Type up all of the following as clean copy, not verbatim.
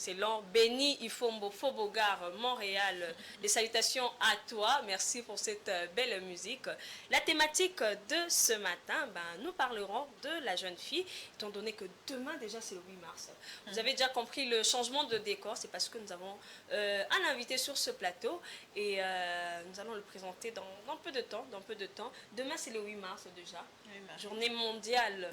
selon Béni Ifombo Fobogar, Montréal. Des salutations à toi. Merci pour cette belle musique. La thématique de ce matin, nous parlerons de la jeune fille, étant donné que demain déjà c'est le 8 mars. Vous avez déjà compris le changement de décor, c'est parce que nous avons un invité sur ce plateau et nous allons le présenter dans peu de temps. Demain c'est le 8 mars déjà, journée mondiale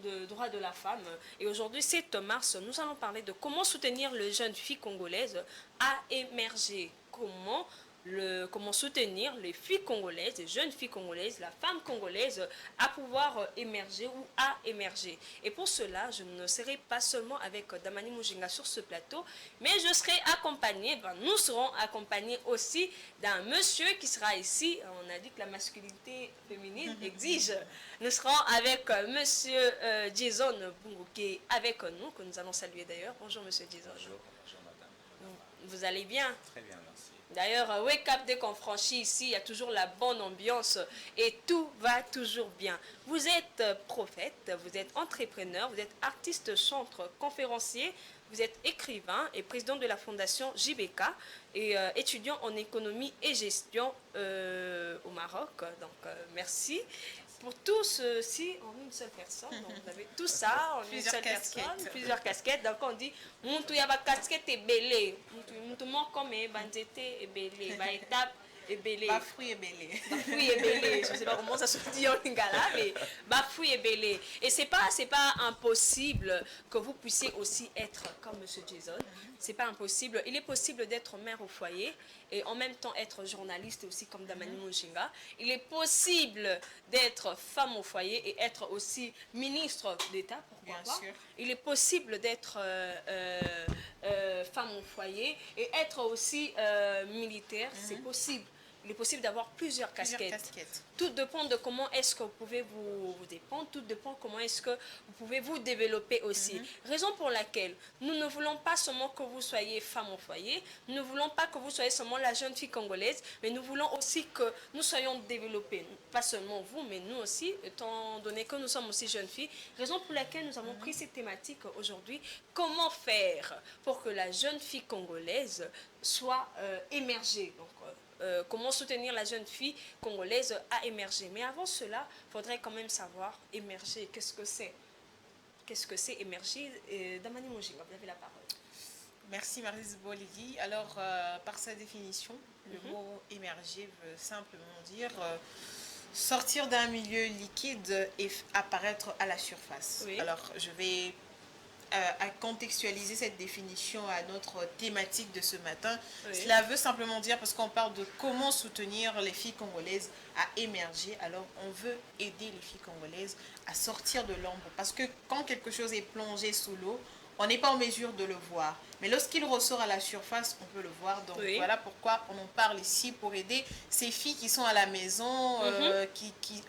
de droits de la femme. Et aujourd'hui, 7 mars, nous allons parler de comment soutenir les jeunes filles congolaises à émerger. Comment soutenir les filles congolaises, les jeunes filles congolaises, la femme congolaise à pouvoir émerger ou à émerger. Et pour cela, je ne serai pas seulement avec Damani Mujinga sur ce plateau, mais je serai accompagnée, nous serons accompagnés aussi d'un monsieur qui sera ici. On a dit que la masculinité féminine exige. Nous serons avec monsieur Jason Bungu qui est avec nous, que nous allons saluer d'ailleurs. Bonjour monsieur Jason. Bonjour madame. Vous allez bien? Très bien, merci. D'ailleurs, Wake Up, dès qu'on franchit ici, il y a toujours la bonne ambiance et tout va toujours bien. Vous êtes prophète, vous êtes entrepreneur, vous êtes artiste chantre, conférencier, vous êtes écrivain et président de la fondation JBK et étudiant en économie et gestion au Maroc. Donc, merci. Pour tout ceci, en une seule personne, donc vous avez tout ça en une seule personne, plusieurs casquettes. Donc on dit, Muntu yaba casquette est belé, Muntu comme banzete est belé, ba étape est belé. Bafoui est belé. Bafoui est belé. Je ne sais pas comment ça se dit en lingala, mais bafoui est belé. Et c'est pas impossible que vous puissiez aussi être comme Monsieur Jason. C'est pas impossible. Il est possible d'être mère au foyer et en même temps être journaliste aussi comme Damani Mujinga. Il est possible d'être femme au foyer et être aussi ministre d'État, pourquoi pas. Sûr. Il est possible d'être femme au foyer et être aussi militaire, c'est possible. Il est possible d'avoir plusieurs casquettes. Tout dépend de comment est-ce que vous pouvez vous dépendre, tout dépend comment est-ce que vous pouvez vous développer aussi. Raison pour laquelle nous ne voulons pas seulement que vous soyez femme au foyer, nous ne voulons pas que vous soyez seulement la jeune fille congolaise, mais nous voulons aussi que nous soyons développés. Pas seulement vous, mais nous aussi, étant donné que nous sommes aussi jeunes filles. Raison pour laquelle nous avons pris cette thématique aujourd'hui. Comment faire pour que la jeune fille congolaise soit émergée. Donc, comment soutenir la jeune fille congolaise à émerger. Mais avant cela, il faudrait quand même savoir émerger. Qu'est-ce que c'est? Qu'est-ce que c'est émerger? Damani Mujinga, vous avez la parole. Merci Maryse Boligi. Alors, par sa définition, le mot émerger veut simplement dire sortir d'un milieu liquide et apparaître à la surface. Oui. Alors, je vais à contextualiser cette définition à notre thématique de ce matin. Oui. Cela veut simplement dire, parce qu'on parle de comment soutenir les filles congolaises à émerger, alors on veut aider les filles congolaises à sortir de l'ombre. Parce que quand quelque chose est plongé sous l'eau, on n'est pas en mesure de le voir. Mais lorsqu'il ressort à la surface, on peut le voir. Donc voilà pourquoi on en parle ici, pour aider ces filles qui sont à la maison, qui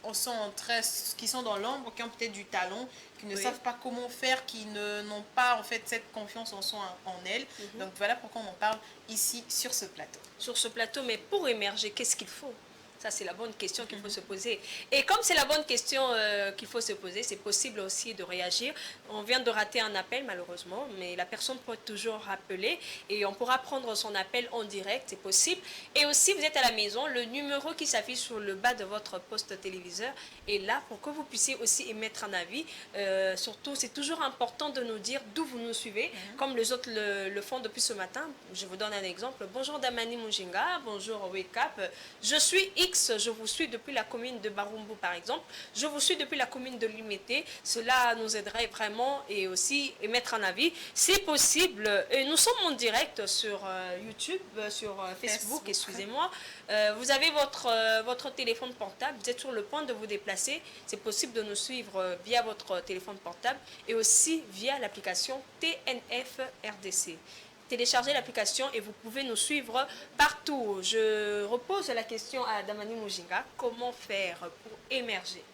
sont dans l'ombre, qui ont peut-être du talent, qui ne savent pas comment faire, qui n'ont pas en fait cette confiance en elles. Donc voilà pourquoi on en parle ici sur ce plateau. Sur ce plateau, mais pour émerger, qu'est-ce qu'il faut? Ça, c'est la bonne question qu'il faut se poser. Et comme c'est la bonne question qu'il faut se poser, c'est possible aussi de réagir. On vient de rater un appel, malheureusement, mais la personne peut toujours rappeler et on pourra prendre son appel en direct, c'est possible. Et aussi, vous êtes à la maison, le numéro qui s'affiche sur le bas de votre poste téléviseur est là pour que vous puissiez aussi émettre un avis. Surtout, c'est toujours important de nous dire d'où vous nous suivez, comme les autres le font depuis ce matin. Je vous donne un exemple. Bonjour Damani Mujinga, bonjour Wake Up. Je suis je vous suis depuis la commune de Barumbu par exemple, je vous suis depuis la commune de Limete, cela nous aiderait vraiment et aussi émettre un avis, c'est possible, et nous sommes en direct sur YouTube, sur Facebook, excusez-moi, vous avez votre téléphone portable, vous êtes sur le point de vous déplacer, c'est possible de nous suivre via votre téléphone portable et aussi via l'application TNF RDC. Téléchargez l'application et vous pouvez nous suivre partout. Je repose la question à Damani Mujinga. Comment faire pour émerger?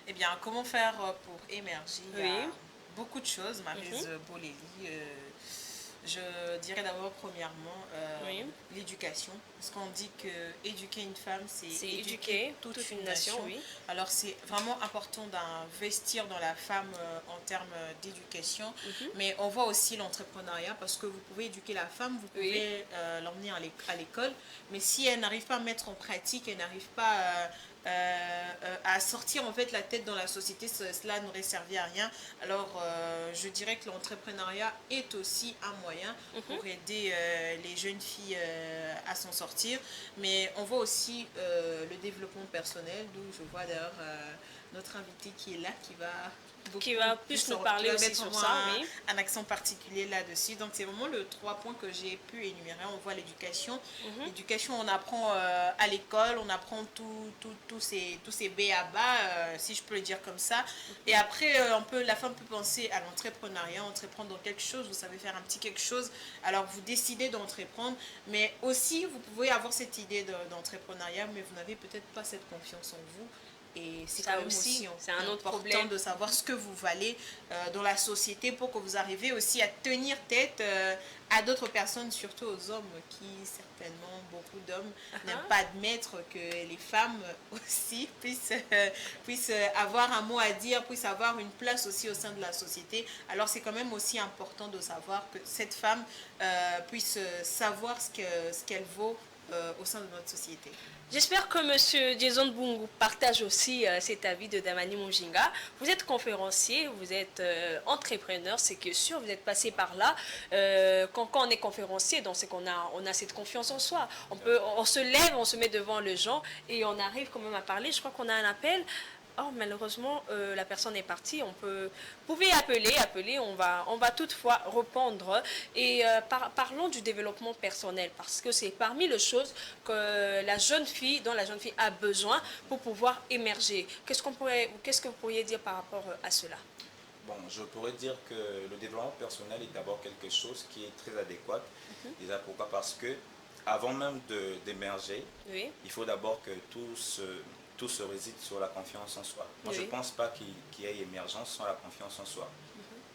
Eh bien, comment faire pour émerger? Il y a beaucoup de choses, Maryse Boleli. Je dirais d'abord, premièrement, Oui. l'éducation. Parce qu'on dit que éduquer une femme, c'est C'est éduquer éduquer toute toute une une nation, nation. oui. Alors, c'est vraiment important d'investir dans la femme en termes d'éducation. Mais on voit aussi l'entrepreneuriat, parce que vous pouvez éduquer la femme, vous Oui. pouvez l'emmener à l'école. Mais si elle n'arrive pas à mettre en pratique, elle n'arrive pas à sortir en fait la tête dans la société, cela n'aurait servi à rien. Alors, je dirais que l'entrepreneuriat est aussi un moyen pour aider les jeunes filles à s'en sortir. Mais on voit aussi le développement personnel, d'où je vois d'ailleurs notre invité qui est là, qui va Qui va plus nous parler aussi mettre sur vraiment ça, oui. un accent particulier là-dessus. Donc, c'est vraiment le 3 points que j'ai pu énumérer. On voit l'éducation. L'éducation, on apprend à l'école, on apprend tous ces B à bas, si je peux le dire comme ça. Et après, la femme peut penser à l'entrepreneuriat, entreprendre dans quelque chose, vous savez faire un petit quelque chose, alors vous décidez d'entreprendre, mais aussi vous pouvez avoir cette idée d'entrepreneuriat, mais vous n'avez peut-être pas cette confiance en vous. Et c'est Ça quand même aussi, aussi c'est un autre important problème. de savoir ce que vous valez dans la société pour que vous arriviez aussi à tenir tête à d'autres personnes, surtout aux hommes qui, certainement, beaucoup d'hommes n'aiment pas admettre que les femmes aussi puissent avoir un mot à dire, puissent avoir une place aussi au sein de la société. Alors c'est quand même aussi important de savoir que cette femme puisse savoir ce qu'elle vaut au sein de notre société. J'espère que M. Jason Bungu partage aussi cet avis de Damani Mujinga. Vous êtes conférencier, vous êtes entrepreneur, c'est que sûr, vous êtes passé par là. Quand on est conférencier, donc c'est qu'on a cette confiance en soi. On se lève, on se met devant les gens et on arrive quand même à parler. Je crois qu'on a un appel. Oh, malheureusement, la personne est partie. Vous pouvez appeler, on va toutefois répondre. Et parlons du développement personnel, parce que c'est parmi les choses dont la jeune fille a besoin pour pouvoir émerger. Qu'est-ce que vous pourriez dire par rapport à cela? Bon, je pourrais dire que le développement personnel est d'abord quelque chose qui est très adéquat. Déjà, pourquoi? Parce que avant même d'émerger, Oui. il faut d'abord que tout se réside sur la confiance en soi. Moi, Oui. je ne pense pas qu'il y ait émergence sans la confiance en soi.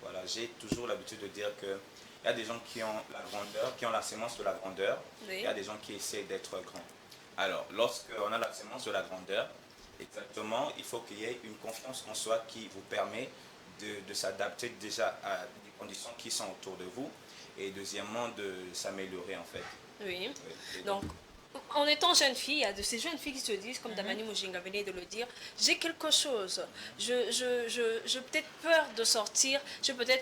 Voilà, j'ai toujours l'habitude de dire que il y a des gens qui ont la grandeur, qui ont la sémence de la grandeur. Oui. Il y a des gens qui essaient d'être grands. Alors, lorsqu'on a la sémence de la grandeur, exactement, il faut qu'il y ait une confiance en soi qui vous permet de s'adapter déjà à des conditions qui sont autour de vous et deuxièmement de s'améliorer en fait. Oui. Et Donc, en étant jeune fille, il y a de ces jeunes filles qui se disent, comme Damani Mujinga venait de le dire, j'ai quelque chose, j'ai peut-être peur de sortir,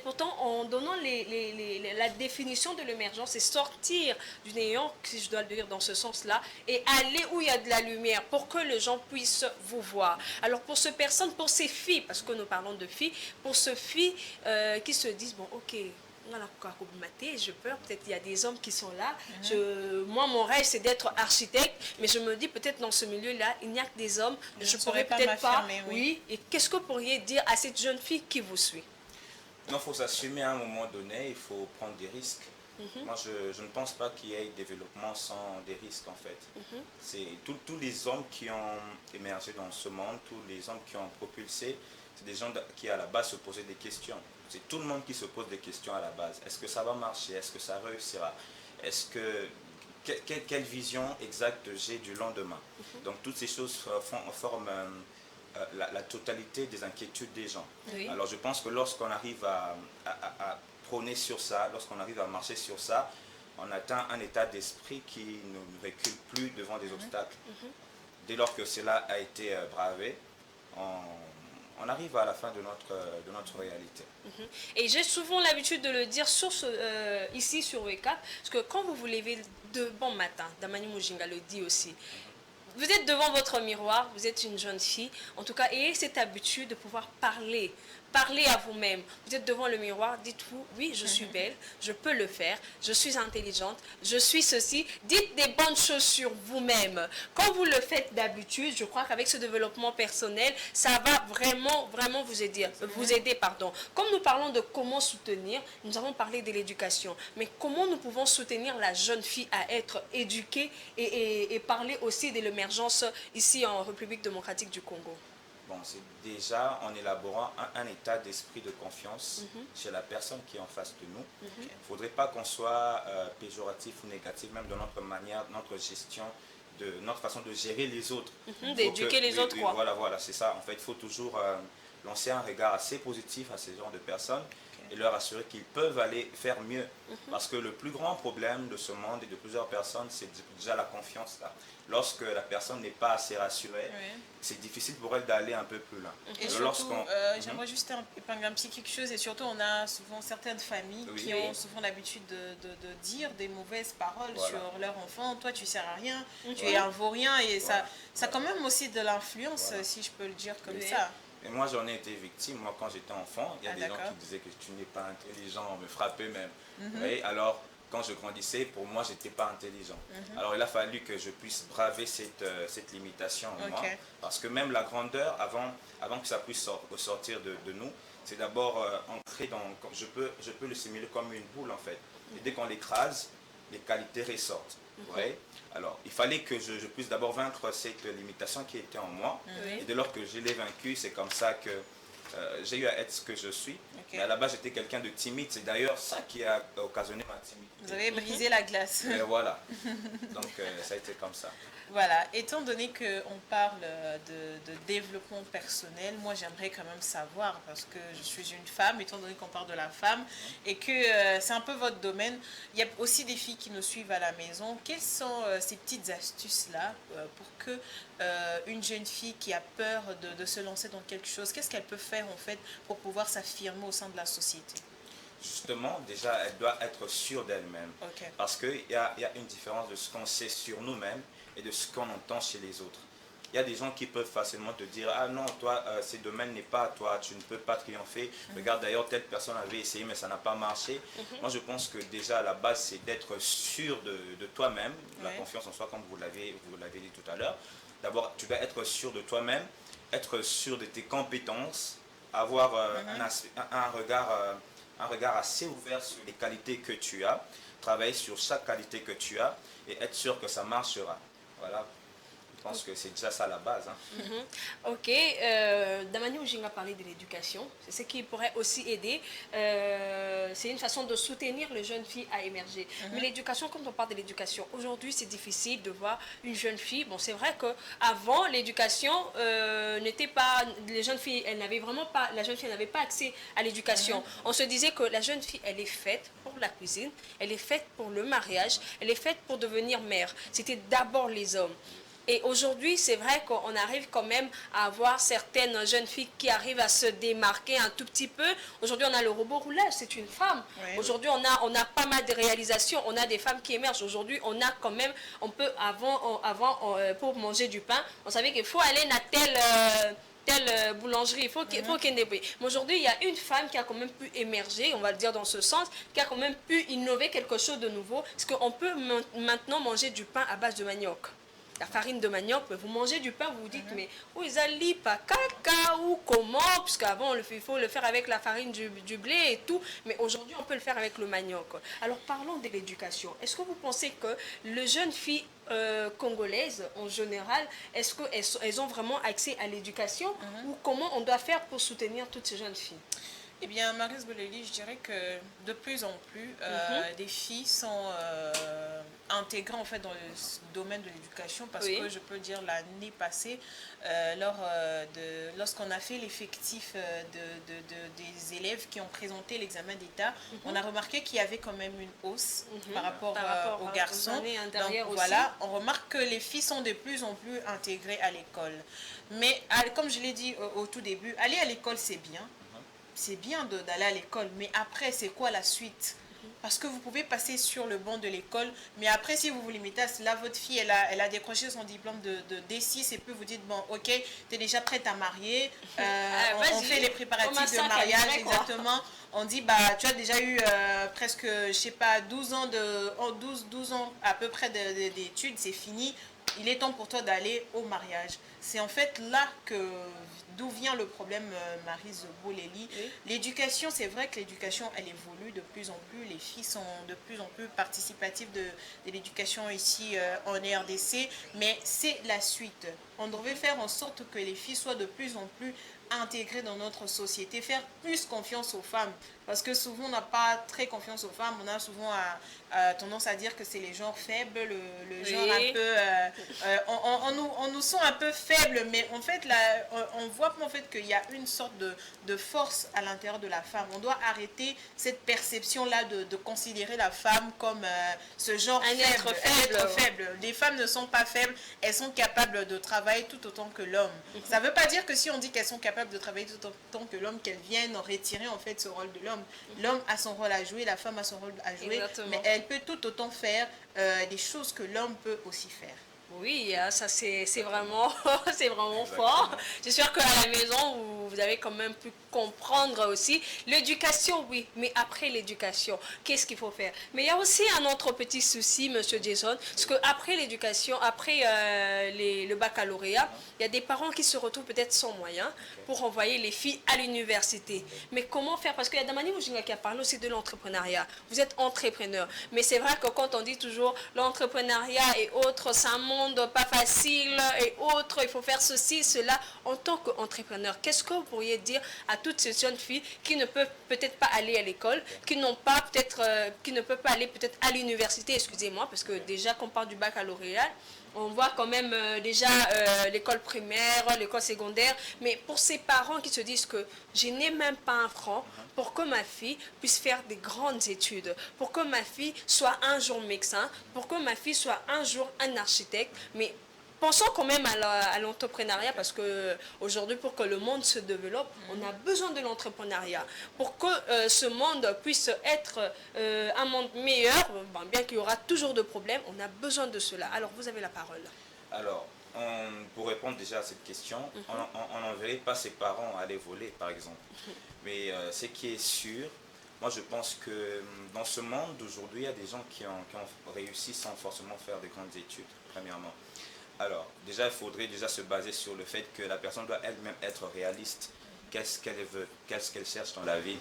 pourtant en donnant la définition de l'émergence, c'est sortir du néant, si je dois le dire dans ce sens-là, et aller où il y a de la lumière pour que les gens puissent vous voir. Alors pour ces personnes, pour ces filles, parce que nous parlons de filles, pour ces filles qui se disent, bon ok, je peur, peut-être il y a des hommes qui sont là. Moi, mon rêve, c'est d'être architecte, mais je me dis peut-être dans ce milieu-là, il n'y a que des hommes. Je ne pourrais peut-être pas. Oui. Et qu'est-ce que vous pourriez dire à cette jeune fille qui vous suit? non, il faut s'assumer à un moment donné, il faut prendre des risques. Moi, je ne pense pas qu'il y ait développement sans des risques en fait. C'est tous les hommes qui ont émergé dans ce monde, tous les hommes qui ont propulsé, c'est des gens qui à la base se posaient des questions. C'est tout le monde qui se pose des questions à la base. Est-ce que ça va marcher? Est-ce que ça réussira? Est-ce que quelle vision exacte j'ai du lendemain? Donc toutes ces choses forment la totalité des inquiétudes des gens. Oui. Alors je pense que lorsqu'on arrive à prôner sur ça, lorsqu'on arrive à marcher sur ça, on atteint un état d'esprit qui ne recule plus devant des obstacles. Dès lors que cela a été bravé, on arrive à la fin de notre réalité. Et j'ai souvent l'habitude de le dire ici sur Wake Up, parce que quand vous vous levez de bon matin, Damani Mujinga le dit aussi, vous êtes devant votre miroir, vous êtes une jeune fille, en tout cas, ayez cette habitude de pouvoir parler à vous-même. Vous êtes devant le miroir, dites-vous, oui, je suis belle, je peux le faire, je suis intelligente, je suis ceci. Dites des bonnes choses sur vous-même. Quand vous le faites d'habitude, je crois qu'avec ce développement personnel, ça va vraiment, vraiment vous aider. Comme nous parlons de comment soutenir, nous avons parlé de l'éducation. Mais comment nous pouvons soutenir la jeune fille à être éduquée et parler aussi de l'émergence ici en République démocratique du Congo? Bon, c'est déjà en élaborant un état d'esprit de confiance chez la personne qui est en face de nous. Il ne faudrait pas qu'on soit péjoratif ou négatif, même dans notre manière, notre gestion, de notre façon de gérer les autres. D'éduquer les autres, quoi. Voilà, c'est ça. En fait, il faut toujours lancer un regard assez positif à ces genres de personnes et leur assurer qu'ils peuvent aller faire mieux. Parce que le plus grand problème de ce monde et de plusieurs personnes, c'est déjà la confiance là. Lorsque la personne n'est pas assez rassurée, c'est difficile pour elle d'aller un peu plus loin. Et surtout, j'aimerais juste épingler un petit quelque chose, et surtout on a souvent certaines familles qui ont souvent l'habitude de dire des mauvaises paroles sur leur enfant. Toi tu sers à rien, tu es un vaurien, et ça a quand même aussi de l'influence, si je peux le dire comme ça. Et moi, j'en ai été victime. Moi, quand j'étais enfant, il y a des gens qui disaient que tu n'es pas intelligent, on me frappait même. Oui, alors, quand je grandissais, pour moi, je n'étais pas intelligent. Alors, il a fallu que je puisse braver cette limitation en moi. Parce que même la grandeur, avant que ça puisse ressortir de nous, c'est d'abord ancré dans... Je peux le simuler comme une boule, en fait. Et dès qu'on l'écrase, les qualités ressortent. Ouais. Alors, il fallait que je puisse d'abord vaincre cette limitation qui était en moi. Et dès lors que je l'ai vaincue, c'est comme ça que j'ai eu à être ce que je suis. Mais à la base, j'étais quelqu'un de timide. C'est d'ailleurs ça qui a occasionné ma timidité. Vous avez brisé la glace. Et voilà. Donc, ça a été comme ça. Voilà, étant donné qu'on parle de développement personnel, moi j'aimerais quand même savoir, parce que je suis une femme, étant donné qu'on parle de la femme, et que c'est un peu votre domaine, il y a aussi des filles qui nous suivent à la maison. Quelles sont ces petites astuces-là pour que une jeune fille qui a peur de se lancer dans quelque chose, qu'est-ce qu'elle peut faire en fait pour pouvoir s'affirmer au sein de la société? Justement, déjà, elle doit être sûre d'elle-même. Parce qu'il y a une différence de ce qu'on sait sur nous-mêmes et de ce qu'on entend chez les autres. Il y a des gens qui peuvent facilement te dire « Ah non, toi, ce domaine n'est pas à toi, tu ne peux pas triompher. Regarde, d'ailleurs, telle personne avait essayé, mais ça n'a pas marché. » Moi, je pense que déjà, à la base, c'est d'être sûr de toi-même, la confiance en soi, comme vous l'avez dit tout à l'heure. D'abord, tu dois être sûr de toi-même, être sûr de tes compétences, avoir un regard assez ouvert sur les qualités que tu as, travailler sur chaque qualité que tu as et être sûr que ça marchera. Voilà, je pense que c'est déjà ça la base. Ok, Damani Oujing a parlé de l'éducation, c'est ce qui pourrait aussi aider. C'est une façon de soutenir les jeunes filles à émerger. Mais l'éducation, quand on parle de l'éducation, aujourd'hui c'est difficile de voir une jeune fille. Bon, c'est vrai qu'avant, l'éducation n'était pas... Les jeunes filles, la jeune fille n'avait pas accès à l'éducation. On se disait que la jeune fille, elle est faite pour la cuisine, elle est faite pour le mariage, elle est faite pour devenir mère. C'était d'abord les hommes. Et aujourd'hui, c'est vrai qu'on arrive quand même à avoir certaines jeunes filles qui arrivent à se démarquer un tout petit peu. Aujourd'hui, on a le robot roulage, c'est une femme. Aujourd'hui, on a pas mal de réalisations. On a des femmes qui émergent. Aujourd'hui, on a quand même, pour manger du pain, on savait qu'il faut aller à telle boulangerie, il faut qu'il y ait des bruits. Mais aujourd'hui, il y a une femme qui a quand même pu émerger, on va le dire dans ce sens, qui a quand même pu innover quelque chose de nouveau. Parce qu'on peut maintenant manger du pain à base de manioc. La farine de manioc, vous mangez du pain, vous vous dites, mais où ils allient pas caca ou comment, puisqu'avant il faut le faire avec la farine du blé et tout, mais aujourd'hui on peut le faire avec le manioc. Alors parlons de l'éducation. Est-ce que vous pensez que les jeunes filles congolaises en général, est-ce qu'elles ont vraiment accès à l'éducation ou comment on doit faire pour soutenir toutes ces jeunes filles? Eh bien, Maryse Boleli, je dirais que de plus en plus, des filles sont intégrées en fait dans le domaine de l'éducation parce que je peux dire l'année passée, lorsqu'on a fait l'effectif des élèves qui ont présenté l'examen d'État, on a remarqué qu'il y avait quand même une hausse par rapport aux garçons. Donc voilà, on remarque que les filles sont de plus en plus intégrées à l'école. Mais comme je l'ai dit au tout début, aller à l'école c'est bien. C'est bien d'aller à l'école, mais après, c'est quoi la suite? Parce que vous pouvez passer sur le banc de l'école, mais après, si vous vous limitez à cela, votre fille, elle a décroché son diplôme de D6 et puis vous dites, bon, ok, tu es déjà prête à marier, on fait les préparatifs de mariage, exactement. On dit, bah, tu as déjà eu presque, je sais pas, 12 ans à peu près d'études, c'est fini. il est temps pour toi d'aller au mariage. C'est en fait là d'où vient le problème, Maryse Bolelli. Oui. L'éducation, c'est vrai que l'éducation, elle évolue de plus en plus. Les filles sont de plus en plus participatives de l'éducation ici en RDC, mais c'est la suite. On devrait faire en sorte que les filles soient de plus en plus intégrées dans notre société, faire plus confiance aux femmes. Parce que souvent, on n'a pas très confiance aux femmes. On a souvent tendance à dire que c'est les genres faibles, le genre un peu... on nous sent un peu faibles, mais en fait, là, on voit en fait qu'il y a une sorte de force à l'intérieur de la femme. On doit arrêter cette perception-là de considérer la femme comme ce genre faible, un être faible. Les femmes ne sont pas faibles, elles sont capables de travailler tout autant que l'homme. Ça ne veut pas dire que si on dit qu'elles sont capables de travailler tout autant que l'homme, qu'elles viennent retirer en fait ce rôle de l'homme. L'homme a son rôle à jouer, la femme a son rôle à jouer, exactement. Mais elle peut tout autant faire des choses que l'homme peut aussi faire. Oui, ça c'est vraiment, c'est vraiment fort. J'espère qu'à la maison, vous avez quand même pu comprendre aussi. L'éducation, oui, mais après l'éducation, qu'est-ce qu'il faut faire? Mais il y a aussi un autre petit souci, Monsieur Jason, parce qu'après l'éducation, après le baccalauréat, il y a des parents qui se retrouvent peut-être sans moyens pour envoyer les filles à l'université. Mais comment faire? Parce qu'il y a Damani Mujinga qui a parlé aussi de l'entrepreneuriat. Vous êtes entrepreneur, mais c'est vrai que quand on dit toujours l'entrepreneuriat et autres, c'est un monde pas facile et autres, il faut faire ceci, cela. En tant qu'entrepreneur, qu'est-ce que vous pourriez dire à toutes ces jeunes filles qui ne peuvent peut-être pas aller à l'école, qui n'ont pas peut-être, qui ne peuvent pas aller peut-être à l'université, excusez-moi, parce que déjà qu'on parle du baccalauréat, on voit quand même déjà l'école primaire, l'école secondaire, mais pour ces parents qui se disent que je n'ai même pas un franc pour que ma fille puisse faire des grandes études, pour que ma fille soit un jour médecin, pour que ma fille soit un jour un architecte, mais pensons quand même à l'entrepreneuriat parce qu'aujourd'hui, pour que le monde se développe, on a besoin de l'entrepreneuriat. Pour que ce monde puisse être un monde meilleur, bien qu'il y aura toujours de problèmes, on a besoin de cela. Alors, vous avez la parole. Alors, pour répondre déjà à cette question, on n'enverrait pas ses parents à aller voler, par exemple. Mais ce qui est sûr, moi je pense que dans ce monde d'aujourd'hui, il y a des gens qui ont réussi sans forcément faire de grandes études, premièrement. Alors, déjà, il faudrait déjà se baser sur le fait que la personne doit elle-même être réaliste. Qu'est-ce qu'elle veut, qu'est-ce qu'elle cherche dans la vie.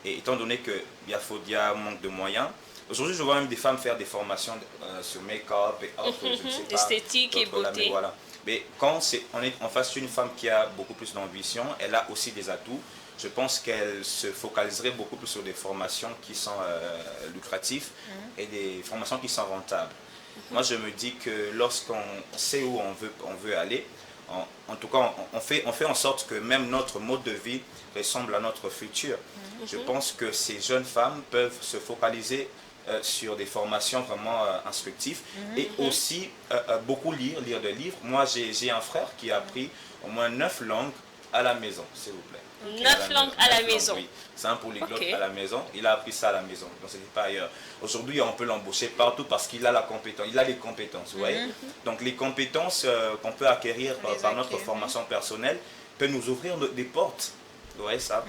Et étant donné qu'il y a un manque de moyens, aujourd'hui, je vois même des femmes faire des formations sur make-up et autres, je ne sais pas. Esthétique et beauté. Mais voilà. Mais quand on est en face d'une femme qui a beaucoup plus d'ambition, elle a aussi des atouts. Je pense qu'elle se focaliserait beaucoup plus sur des formations qui sont lucratives et des formations qui sont rentables. Moi, je me dis que lorsqu'on sait où on veut aller, en tout cas, on fait en sorte que même notre mode de vie ressemble à notre futur. Je pense que ces jeunes femmes peuvent se focaliser sur des formations vraiment instructives et aussi beaucoup lire des livres. Moi, j'ai un frère qui a appris au moins 9 langues à la maison, s'il vous plaît. 9 langues à la maison. Oui, c'est un polyglotte à la maison. Il a appris ça à la maison, donc ce n'est pas ailleurs. Aujourd'hui, on peut l'embaucher partout parce qu'il a la compétence. Il a les compétences, vous voyez. Donc les compétences qu'on peut acquérir par notre formation personnelle peuvent nous ouvrir des portes. Vous voyez ça.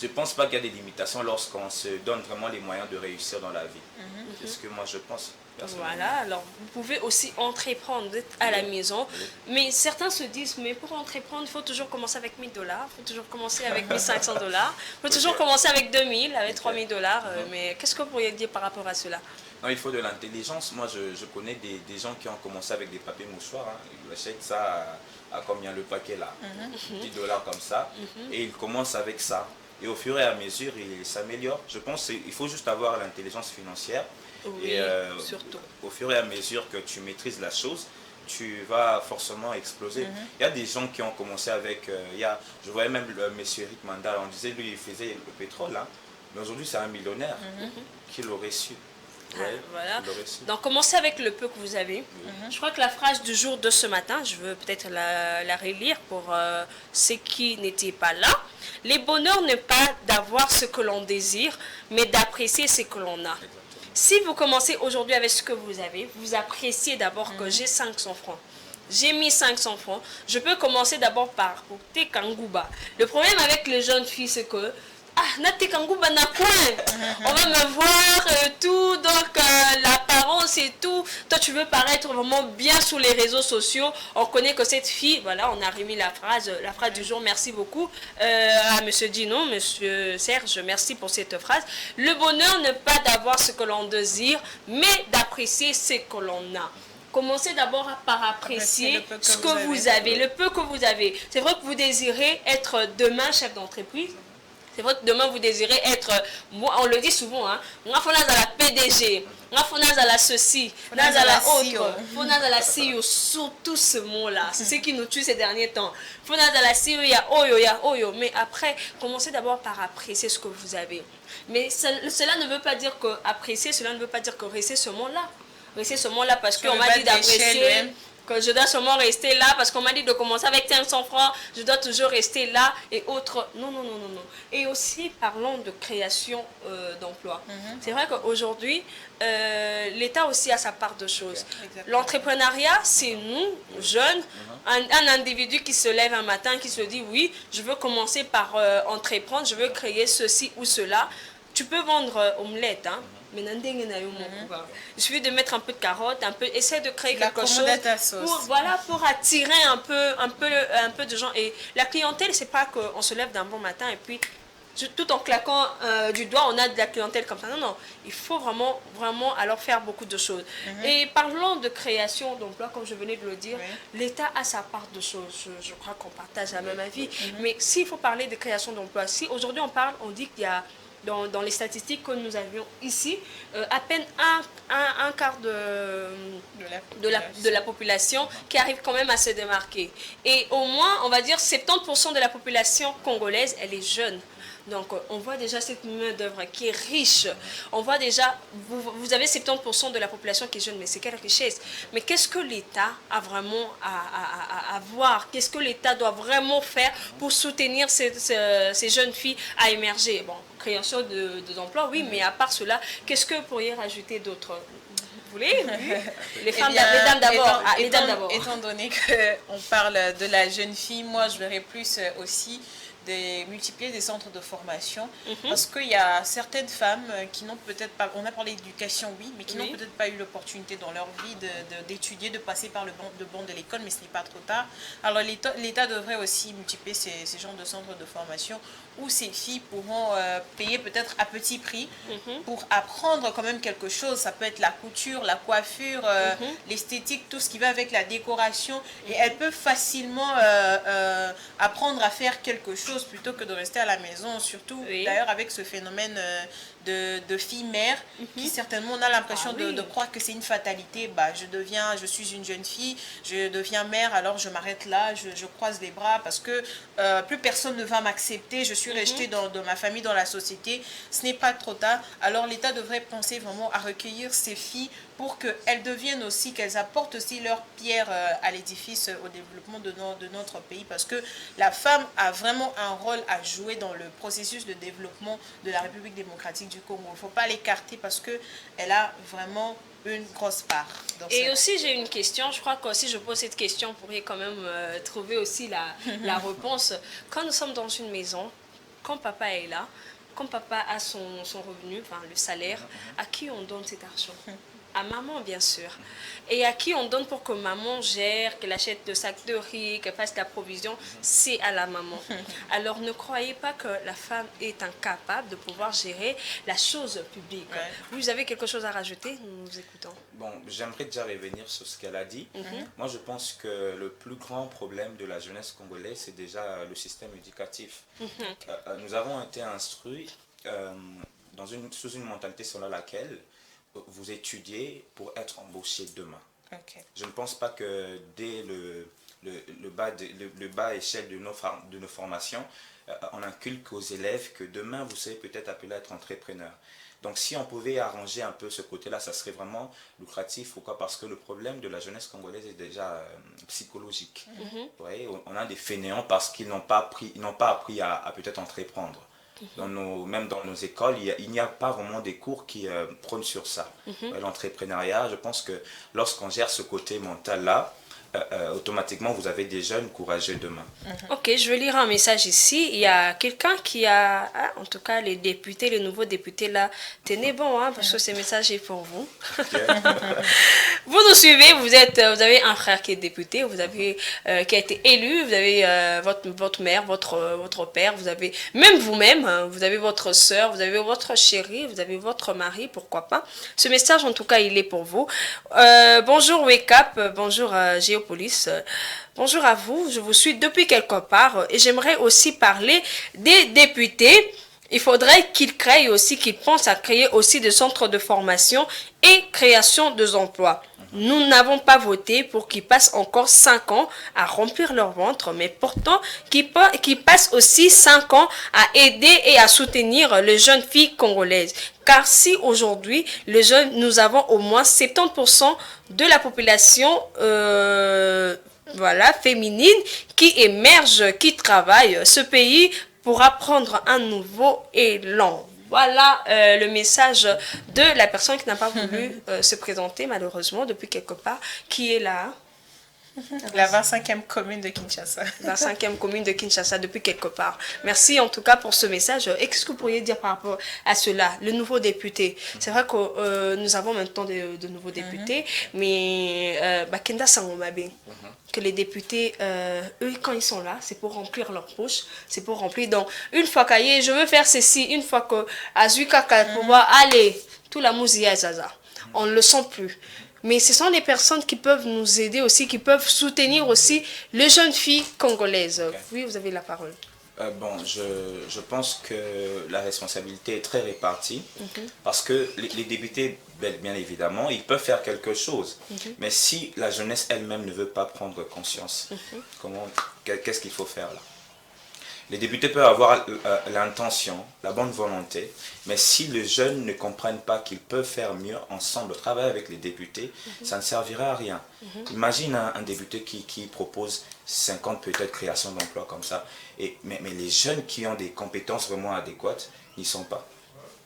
Je ne pense pas qu'il y a des limitations lorsqu'on se donne vraiment les moyens de réussir dans la vie. C'est ce que moi je pense. Voilà, alors vous pouvez aussi entreprendre à la maison, mais certains se disent, mais pour entreprendre, il faut toujours commencer avec $1000, il faut toujours commencer avec $1500, il faut toujours commencer avec 2000, avec $3000, mais qu'est-ce que vous pourriez dire par rapport à cela? Non, il faut de l'intelligence. Moi, je connais des gens qui ont commencé avec des papiers mouchoirs, ils achètent ça à combien le paquet là, $10 comme ça, et ils commencent avec ça. Et au fur et à mesure, il s'améliore. Je pense qu'il faut juste avoir l'intelligence financière. Oui, et surtout. Au fur et à mesure que tu maîtrises la chose, tu vas forcément exploser. Il y a des gens qui ont commencé avec... je voyais même le monsieur Rick Mandal, on disait, lui, il faisait le pétrole, hein, mais aujourd'hui, c'est un millionnaire qui l'aurait su. Ouais, voilà. Donc, commencez avec le peu que vous avez. Je crois que la phrase du jour de ce matin, je veux peut-être la relire pour ceux qui n'étaient pas là. Les bonheurs n'est pas d'avoir ce que l'on désire, mais d'apprécier ce que l'on a. Si vous commencez aujourd'hui avec ce que vous avez, vous appréciez d'abord que j'ai 500 francs. J'ai mis 500 francs. Je peux commencer d'abord par Tekangouba. Le problème avec les jeunes filles, c'est que on va me voir tout, donc l'apparence et tout. Toi, tu veux paraître vraiment bien sur les réseaux sociaux. On connaît que cette fille, voilà, on a remis la phrase du jour. Merci beaucoup à Monsieur Dino, Monsieur Serge, merci pour cette phrase. Le bonheur n'est pas d'avoir ce que l'on désire, mais d'apprécier ce que l'on a. Commencez d'abord par apprécier ce que vous avez, le peu que vous avez. C'est vrai que vous désirez être demain chef d'entreprise. C'est vrai que demain vous désirez être, moi on le dit souvent, hein, on a à la PDG, on a à la ceci, on a à la autre, on a à la CEO, surtout ce mot-là, c'est ce qui nous tue ces derniers temps. On a à la CEO, il y a Oyo, mais après, commencez d'abord par apprécier ce que vous avez. Mais cela ne veut pas dire que apprécier, cela ne veut pas dire que rester ce mot-là. Rester ce mot-là parce qu'on m'a dit d'apprécier. Que je dois seulement rester là parce qu'on m'a dit de commencer avec 500 francs, je dois toujours rester là et autres. Non, non, non, non, non. Et aussi, parlons de création d'emplois. C'est vrai qu'aujourd'hui, l'État aussi a sa part de choses. L'entrepreneuriat, c'est nous, jeunes, un individu qui se lève un matin, qui se dit, oui, je veux commencer par entreprendre, je veux créer ceci ou cela. Tu peux vendre omelette, hein. Mais il suffit de mettre un peu de carottes, essayer de créer quelque chose pour attirer un peu de gens. Et la clientèle, c'est pas qu'on se lève d'un bon matin et puis tout en claquant du doigt, on a de la clientèle comme ça. Non, non, il faut vraiment, vraiment alors faire beaucoup de choses. Et parlant de création d'emplois, comme je venais de le dire, l'État a sa part de choses. Je crois qu'on partage la même avis. Mais s'il faut parler de création d'emplois, si aujourd'hui on dit qu'il y a dans les statistiques que nous avions ici, à peine un quart de la population qui arrive quand même à se démarquer. Et au moins, on va dire 70% de la population congolaise, elle est jeune. Donc, on voit déjà cette main-d'œuvre qui est riche. On voit déjà, vous avez 70% de la population qui est jeune, mais c'est quelle richesse. Mais qu'est-ce que l'État a vraiment à voir? Qu'est-ce que l'État doit vraiment faire pour soutenir ces jeunes filles à émerger? Bon, création d'emplois, oui, mais à part cela, qu'est-ce que vous pourriez rajouter d'autre? Vous voulez? Les femmes, les dames d'abord. Les dames d'abord. Étant donné qu'on parle de la jeune fille, moi, je verrais plus aussi de multiplier des centres de formation parce qu'il y a certaines femmes qui n'ont peut-être pas, on a parlé d'éducation oui, mais qui n'ont peut-être pas eu l'opportunité dans leur vie d'étudier, de passer par le banc de l'école, mais ce n'est pas trop tard. Alors l'État devrait aussi multiplier ces genres de centres de formation où ces filles pourront payer peut-être à petit prix pour apprendre quand même quelque chose. Ça peut être la couture, la coiffure, l'esthétique, tout ce qui va avec la décoration. Et elles peuvent facilement apprendre à faire quelque chose plutôt que de rester à la maison. Surtout d'ailleurs avec ce phénomène de filles mères qui certainement on a l'impression de croire que c'est une fatalité. Bah, je suis une jeune fille, je deviens mère, alors je m'arrête là, je croise les bras parce que plus personne ne va m'accepter, je suis restée dans ma famille, dans la société. Ce n'est pas trop tard. Alors l'État devrait penser vraiment à recueillir ces filles pour qu'elles deviennent aussi, qu'elles apportent aussi leur pierre à l'édifice, au développement de notre pays, parce que la femme a vraiment un rôle à jouer dans le processus de développement de la République démocratique du Congo. Il ne faut pas l'écarter parce qu'elle a vraiment une grosse part. Et aussi, j'ai une question. Je crois que si je pose cette question, vous pourriez quand même trouver aussi la réponse. Quand nous sommes dans une maison, quand papa est là, quand papa a son revenu, enfin le salaire, à qui on donne cet argent? À maman, bien sûr. Et à qui on donne pour que maman gère, qu'elle achète le sac de riz, qu'elle fasse la provision? C'est à la maman. Alors ne croyez pas que la femme est incapable de pouvoir gérer la chose publique. Vous avez quelque chose à rajouter? Nous nous écoutons. Bon, j'aimerais déjà revenir sur ce qu'elle a dit. Moi, je pense que le plus grand problème de la jeunesse congolaise, c'est déjà le système éducatif. Nous avons été instruits sous une mentalité selon laquelle vous étudiez pour être embauché demain. Je ne pense pas que dès le bas échelle de nos formations, on inculque aux élèves que demain vous serez peut-être appelé à être entrepreneur. Donc si on pouvait arranger un peu ce côté-là, ça serait vraiment lucratif. Pourquoi? Parce que le problème de la jeunesse congolaise est déjà psychologique. Vous voyez, on a des fainéants parce qu'ils n'ont pas appris à peut-être entreprendre. Même dans nos écoles, il n'y a pas vraiment des cours qui prônent sur ça. L'entrepreneuriat, je pense que lorsqu'on gère ce côté mental-là, automatiquement, vous avez des jeunes courageux demain. Ok, je vais lire un message ici. Il y a quelqu'un qui a, en tout cas les députés, les nouveaux députés là, tenez bon, hein, parce que ce message est pour vous. Vous nous suivez, vous avez un frère qui est député, vous avez qui a été élu, vous avez votre mère, votre père, vous avez même vous-même, hein, vous avez votre soeur, vous avez votre chéri, vous avez votre mari, pourquoi pas. Ce message en tout cas il est pour vous. Bonjour Wake Up, bonjour Géopolis. Bonjour à vous, je vous suis depuis quelque part et j'aimerais aussi parler des députés. Il faudrait qu'ils créent aussi, qu'ils pensent à créer aussi des centres de formation et création d'emplois. Nous n'avons pas voté pour qu'ils passent encore 5 ans à remplir leur ventre, mais pourtant qu'ils passent aussi 5 ans à aider et à soutenir les jeunes filles congolaises. Car si aujourd'hui, les jeunes, nous avons au moins 70% de la population féminine qui émerge, qui travaille, ce pays pourra prendre un nouveau élan. Voilà le message de la personne qui n'a pas voulu se présenter malheureusement depuis quelque part, qui est là. La 25e commune de Kinshasa. La 5e commune de Kinshasa depuis quelque part. Merci en tout cas pour ce message. Et qu'est-ce que vous pourriez dire par rapport à cela, le nouveau député? C'est vrai que nous avons maintenant de nouveaux députés, mais Bakenda Sangomabe, que les députés, eux, quand ils sont là, c'est pour remplir leur poche, c'est pour remplir. Donc, une fois qu'aillé, je veux faire ceci, une fois que Azuka pouvoir aller, tout la mousia zaza, on ne le sent plus. Mais ce sont des personnes qui peuvent nous aider aussi, qui peuvent soutenir aussi les jeunes filles congolaises. Okay. Oui, vous avez la parole. Je pense que la responsabilité est très répartie parce que les députés, bien évidemment, ils peuvent faire quelque chose. Mais si la jeunesse elle-même ne veut pas prendre conscience, qu'est-ce qu'il faut faire là? Les députés peuvent avoir l'intention, la bonne volonté, mais si les jeunes ne comprennent pas qu'ils peuvent faire mieux ensemble, travailler avec les députés, ça ne servira à rien. Imagine un député qui propose 50 peut-être créations d'emplois comme ça, mais les jeunes qui ont des compétences vraiment adéquates n'y sont pas.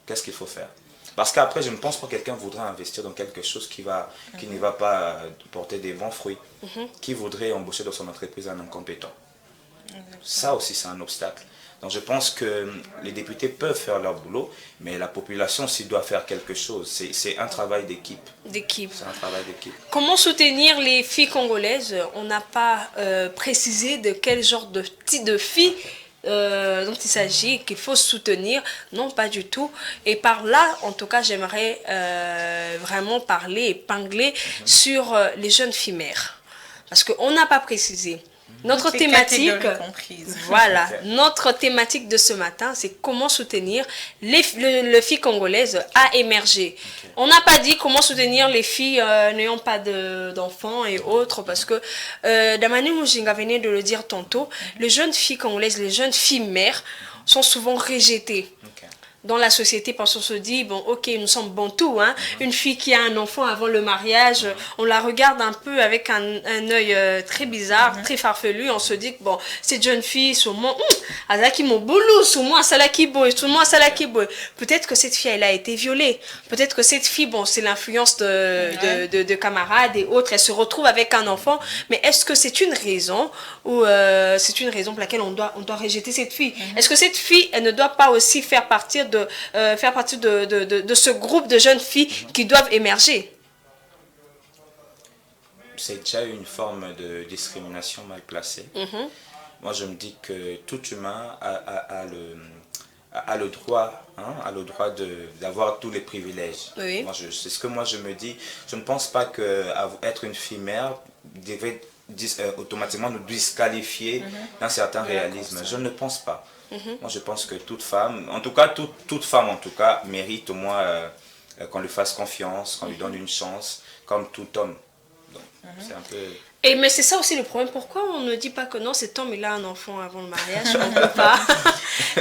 Qu'est-ce qu'il faut faire? Parce qu'après, je ne pense pas que quelqu'un voudra investir dans quelque chose qui ne va pas porter des bons fruits, qui voudrait embaucher dans son entreprise un incompétent. Ça aussi, c'est un obstacle. Donc je pense que les députés peuvent faire leur boulot, mais la population aussi doit faire quelque chose. C'est un travail d'équipe. C'est un travail d'équipe. Comment soutenir les filles congolaises? On n'a pas précisé de quel genre de type de filles dont il s'agit, qu'il faut soutenir. Non, pas du tout. Et par là, en tout cas, j'aimerais vraiment parler, épingler sur les jeunes filles mères. Parce qu'on n'a pas précisé. Notre thématique, voilà, notre thématique de ce matin, c'est comment soutenir les filles congolaises à émerger. On n'a pas dit comment soutenir les filles n'ayant pas d'enfants et autres, parce que Damani Mujinga venait de le dire tantôt, les jeunes filles congolaises, les jeunes filles mères sont souvent rejetées. Dans la société, parce qu'on se dit, bon, ok, nous sommes bantous, hein. Une fille qui a un enfant avant le mariage, on la regarde un peu avec un œil très bizarre, très farfelu. On se dit que, bon, cette jeune fille, sûrement, Azaki Moboulou, sûrement Salaki Boy, sûrement Salaki Boy. Peut-être que cette fille, elle a été violée. Peut-être que cette fille, bon, c'est l'influence de camarades et autres. Elle se retrouve avec un enfant. Mais est-ce que c'est une raison ou c'est une raison pour laquelle on doit rejeter cette fille? Est-ce que cette fille, elle ne doit pas aussi faire partie de ce groupe de jeunes filles qui doivent émerger? C'est déjà une forme de discrimination mal placée. Moi, je me dis que tout humain a le droit, d'avoir tous les privilèges. Oui. C'est ce que moi je me dis. Je ne pense pas qu'être une fille mère devait automatiquement nous disqualifier d'un certain réalisme. Je ne pense pas. Moi, je pense que toute femme, en tout cas, toute femme, mérite au moins qu'on lui fasse confiance, qu'on lui donne une chance, comme tout homme. Donc, c'est un peu... Mais c'est ça aussi le problème. Pourquoi on ne dit pas que non, cet homme, il a un enfant avant le mariage, on ne peut pas,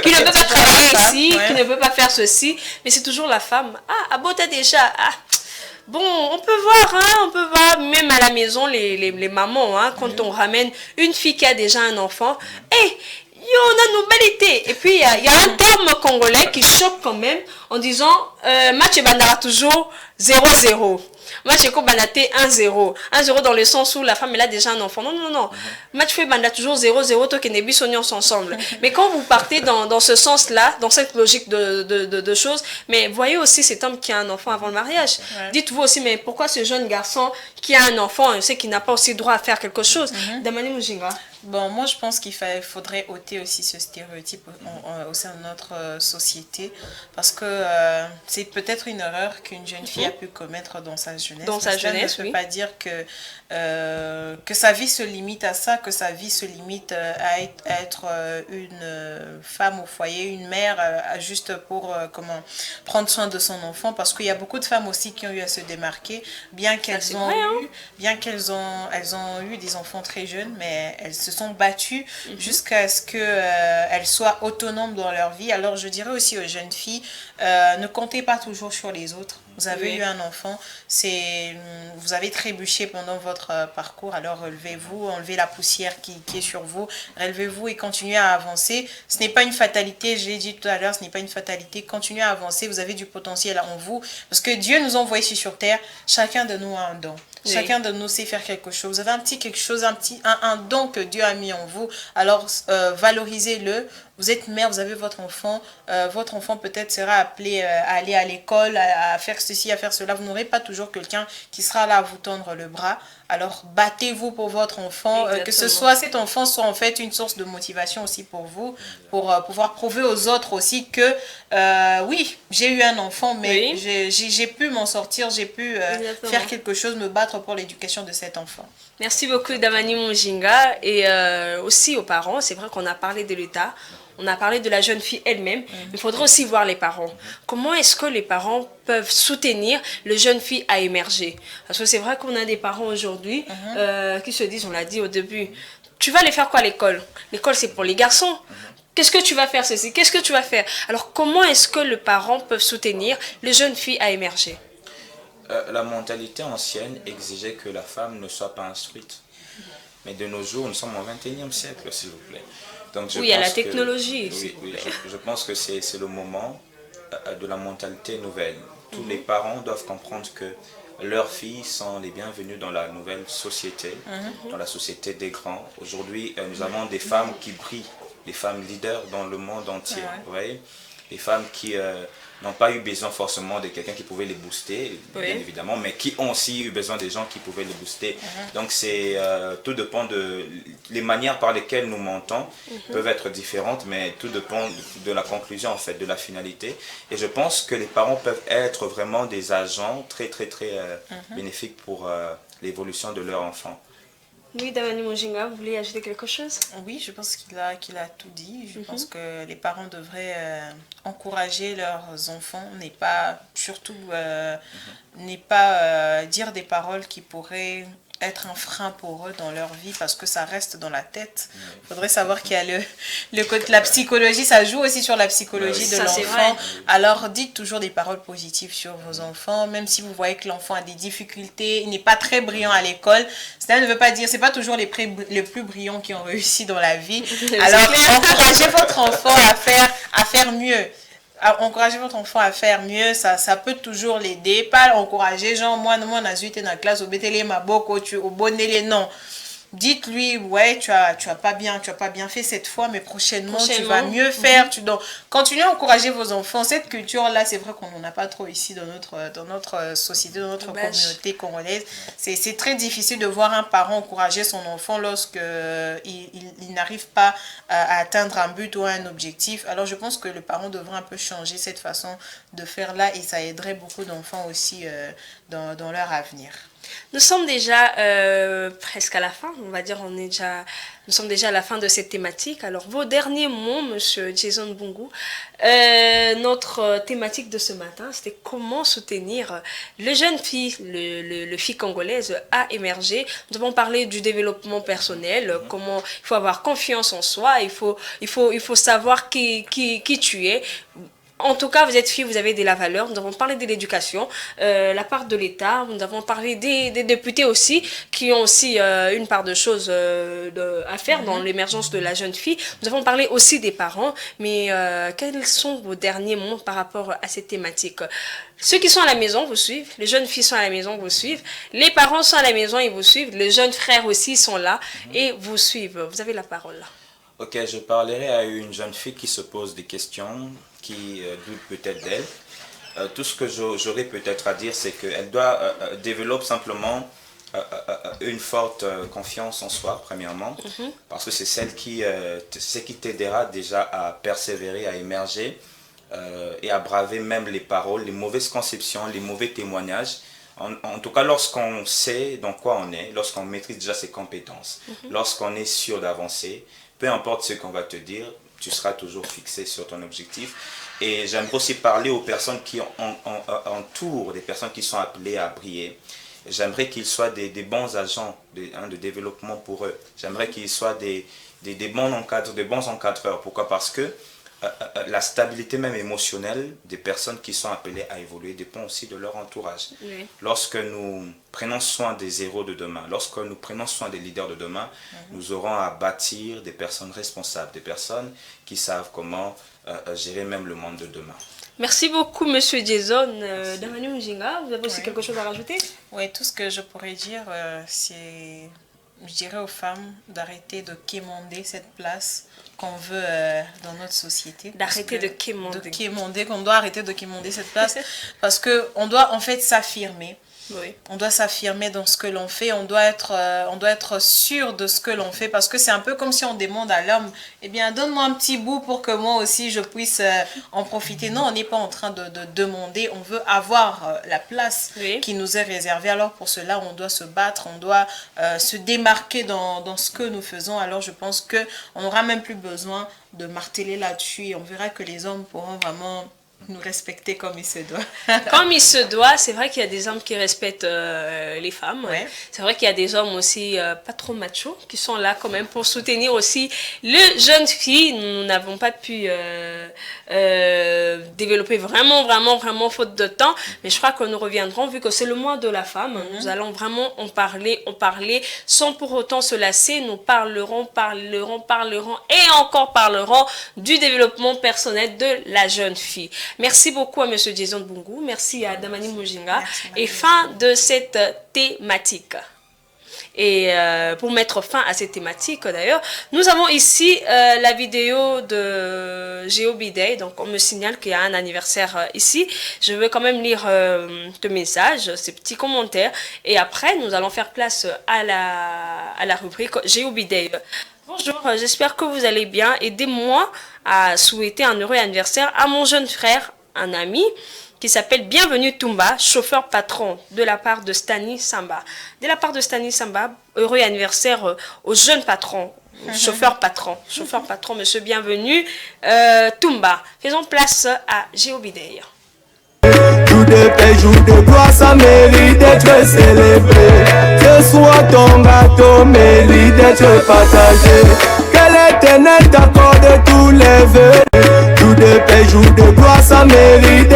qu'il ne peut pas travailler ici, qu'il ne peut pas faire ceci, mais c'est toujours la femme. Ah, bon, t'as déjà... Bon, on peut voir, même à la maison, les mamans, hein, quand on ramène une fille qui a déjà un enfant, on a nos balités. Et puis, il y a un terme congolais qui choque quand même en disant match bandara toujours 0-0. Moi, j'ai banaté 1-0. 1-0 dans le sens où la femme, elle a déjà un enfant. Non, non, non. Moi, tu fais banda toujours 0-0, toi qui n'es ensemble. Mais quand vous partez dans ce sens-là, dans cette logique de choses, mais voyez aussi cet homme qui a un enfant avant le mariage. Dites-vous aussi, mais pourquoi ce jeune garçon qui a un enfant, on sait qu'il n'a pas aussi droit à faire quelque chose? Damani Mujinga. Bon, moi je pense qu'il faudrait ôter aussi ce stéréotype au sein de notre société parce que c'est peut-être une erreur qu'une jeune fille a pu commettre dans sa jeunesse. Dans sa jeunesse, ça ne veut pas dire que sa vie se limite à ça, que sa vie se limite à être une femme au foyer, une mère juste pour prendre soin de son enfant parce qu'il y a beaucoup de femmes aussi qui ont eu à se démarquer, bien qu'elles ont eu des enfants très jeunes, mais elles se sont battues jusqu'à ce qu'elles soient autonomes dans leur vie. Alors je dirais aussi aux jeunes filles, ne comptez pas toujours sur les autres. Vous avez eu un enfant, vous avez trébuché pendant votre parcours, alors relevez-vous, enlevez la poussière qui est sur vous, relevez-vous et continuez à avancer. Ce n'est pas une fatalité, je l'ai dit tout à l'heure, ce n'est pas une fatalité. Continuez à avancer, vous avez du potentiel en vous, parce que Dieu nous a envoyés ici sur terre, chacun de nous a un don. Chacun de nous sait faire quelque chose. Vous avez un petit quelque chose, un don que Dieu a mis en vous. Alors, valorisez-le. Vous êtes mère, vous avez votre enfant. Votre enfant peut-être sera appelé à aller à l'école, à faire ceci, à faire cela. Vous n'aurez pas toujours quelqu'un qui sera là à vous tendre le bras. Alors, battez-vous pour votre enfant. Que cet enfant soit en fait une source de motivation aussi pour vous, pour pouvoir prouver aux autres aussi que, oui, j'ai eu un enfant, mais j'ai pu m'en sortir, j'ai pu faire quelque chose, me battre pour l'éducation de cet enfant. Merci beaucoup Damani Mujinga et aussi aux parents. C'est vrai qu'on a parlé de l'État, on a parlé de la jeune fille elle-même, mais il faudrait aussi voir les parents. Comment est-ce que les parents peuvent soutenir le jeune fille à émerger? Parce que c'est vrai qu'on a des parents aujourd'hui qui se disent, on l'a dit au début, tu vas aller faire quoi à l'école? L'école c'est pour les garçons. Qu'est-ce que tu vas faire ceci? Qu'est-ce que tu vas faire? Alors comment est-ce que les parents peuvent soutenir les jeunes filles à émerger? La mentalité ancienne exigeait que la femme ne soit pas instruite. Mais de nos jours, nous sommes au XXIe siècle, s'il vous plaît. Donc, oui, il y a la technologie. Je pense que c'est le moment de la mentalité nouvelle. Tous les parents doivent comprendre que leurs filles sont les bienvenues dans la nouvelle société, dans la société des grands. Aujourd'hui, nous avons des femmes qui brillent, des femmes leaders dans le monde entier. Vous voyez, des femmes qui n'ont pas eu besoin forcément de quelqu'un qui pouvait les booster, bien évidemment, mais qui ont aussi eu besoin des gens qui pouvaient les booster. Donc tout dépend les manières par lesquelles nous montons peuvent être différentes, mais tout dépend de la conclusion en fait, de la finalité. Et je pense que les parents peuvent être vraiment des agents très bénéfiques pour l'évolution de leur enfant. Oui, Damani Mujinga, vous voulez ajouter quelque chose? Oui, je pense qu'il a tout dit. Je pense que les parents devraient encourager leurs enfants, surtout dire des paroles qui pourraient être un frein pour eux dans leur vie parce que ça reste dans la tête. Il faudrait savoir qu'il y a le côté la psychologie, ça joue aussi sur la psychologie de l'enfant. Alors dites toujours des paroles positives sur vos enfants, même si vous voyez que l'enfant a des difficultés, il n'est pas très brillant à l'école. Cela ne veut pas dire, c'est pas toujours les plus brillants qui ont réussi dans la vie. Alors encouragez votre enfant à faire mieux. Encourager votre enfant à faire mieux, ça peut toujours l'aider. Pas encourager, genre, moi, on a été dans la classe, au bétélé, ma boko, au bonnet, non. Dites-lui, ouais, tu as pas bien fait cette fois, mais prochainement tu vas mieux faire. Donc, continuez à encourager vos enfants. Cette culture-là, c'est vrai qu'on n'en a pas trop ici dans notre société, dans notre communauté congolaise. C'est très difficile de voir un parent encourager son enfant lorsque il n'arrive pas à atteindre un but ou un objectif. Alors, je pense que le parent devrait un peu changer cette façon de faire là et ça aiderait beaucoup d'enfants aussi dans leur avenir. Nous sommes déjà presque à la fin, on va dire, nous sommes déjà à la fin de cette thématique. Alors, vos derniers mots, Monsieur Jason Bungu. Notre thématique de ce matin, c'était comment soutenir les jeunes filles, les filles congolaises à émerger. Nous avons parlé du développement personnel, comment il faut avoir confiance en soi, il faut savoir qui tu es. En tout cas, vous êtes filles, vous avez de la valeur. Nous avons parlé de l'éducation, la part de l'État. Nous avons parlé des députés aussi, qui ont aussi une part de choses à faire dans l'émergence de la jeune fille. Nous avons parlé aussi des parents. Mais quels sont vos derniers mots par rapport à cette thématique? Ceux qui sont à la maison vous suivent, les jeunes filles sont à la maison vous suivent, les parents sont à la maison et vous suivent, les jeunes frères aussi sont là et vous suivent. Vous avez la parole. Ok, je parlerai à une jeune fille qui se pose des questions, qui doute peut-être d'elle. Tout ce que j'aurais peut-être à dire, c'est qu'elle doit développer simplement une forte confiance en soi, premièrement, parce que c'est celle qui t'aidera déjà à persévérer, à émerger et à braver même les paroles, les mauvaises conceptions, les mauvais témoignages. En tout cas, lorsqu'on sait dans quoi on est, lorsqu'on maîtrise déjà ses compétences, lorsqu'on est sûr d'avancer, peu importe ce qu'on va te dire, tu seras toujours fixé sur ton objectif. Et j'aimerais aussi parler aux personnes qui entourent, des personnes qui sont appelées à briller. J'aimerais qu'ils soient des bons agents de développement pour eux. J'aimerais qu'ils soient des bons encadreurs. Pourquoi? Parce que la stabilité même émotionnelle des personnes qui sont appelées à évoluer dépend aussi de leur entourage. Oui. Lorsque nous prenons soin des héros de demain, lorsque nous prenons soin des leaders de demain, nous aurons à bâtir des personnes responsables, des personnes qui savent comment gérer même le monde de demain. Merci beaucoup, Monsieur Jason. Damani Mujinga, vous avez aussi quelque chose à rajouter? Oui, tout ce que je pourrais dire, c'est, je dirais aux femmes d'arrêter de quémander cette place qu'on veut dans notre société. D'arrêter de quémander. De quémander, qu'on doit arrêter de quémander cette place parce qu'on doit en fait s'affirmer. Oui. On doit s'affirmer dans ce que l'on fait, on doit être sûr de ce que l'on fait parce que c'est un peu comme si on demande à l'homme, eh bien donne-moi un petit bout pour que moi aussi je puisse en profiter. Non, on n'est pas en train de demander, on veut avoir la place qui nous est réservée. Alors pour cela, on doit se battre, on doit se démarquer dans ce que nous faisons. Alors je pense qu'on n'aura même plus besoin de marteler là-dessus et on verra que les hommes pourront vraiment nous respecter comme il se doit. Comme il se doit, c'est vrai qu'il y a des hommes qui respectent les femmes. Ouais. C'est vrai qu'il y a des hommes aussi pas trop machos qui sont là quand même pour soutenir aussi les jeunes filles. Nous n'avons pas pu développer vraiment faute de temps. Mais je crois que nous reviendrons vu que c'est le mois de la femme. Nous allons vraiment en parler sans pour autant se lasser. Nous parlerons et encore parlerons du développement personnel de la jeune fille. Merci beaucoup à M. Jason Bungu, merci à Damani Mujinga. Et fin de cette thématique. Et pour mettre fin à cette thématique d'ailleurs, nous avons ici la vidéo de Géobiday. Donc on me signale qu'il y a un anniversaire ici. Je vais quand même lire ce message, ces petits commentaires. Et après, nous allons faire place à la rubrique Géobiday. Bonjour, j'espère que vous allez bien. Aidez-moi à souhaiter un heureux anniversaire à mon jeune frère, un ami, qui s'appelle Bienvenue Tumba, chauffeur patron, de la part de Stani Samba. De la part de Stani Samba, heureux anniversaire au jeune patron, chauffeur patron, monsieur Bienvenue Tumba. Faisons place à Géobiday. Jour de paix, jour de gloire, ça mérite d'être célébré. Ce soir, ton gâteau mérite d'être partagé. Que l'Éternel t'accorde tous les vœux. Jour de paix, jour de gloire, ça mérite d'être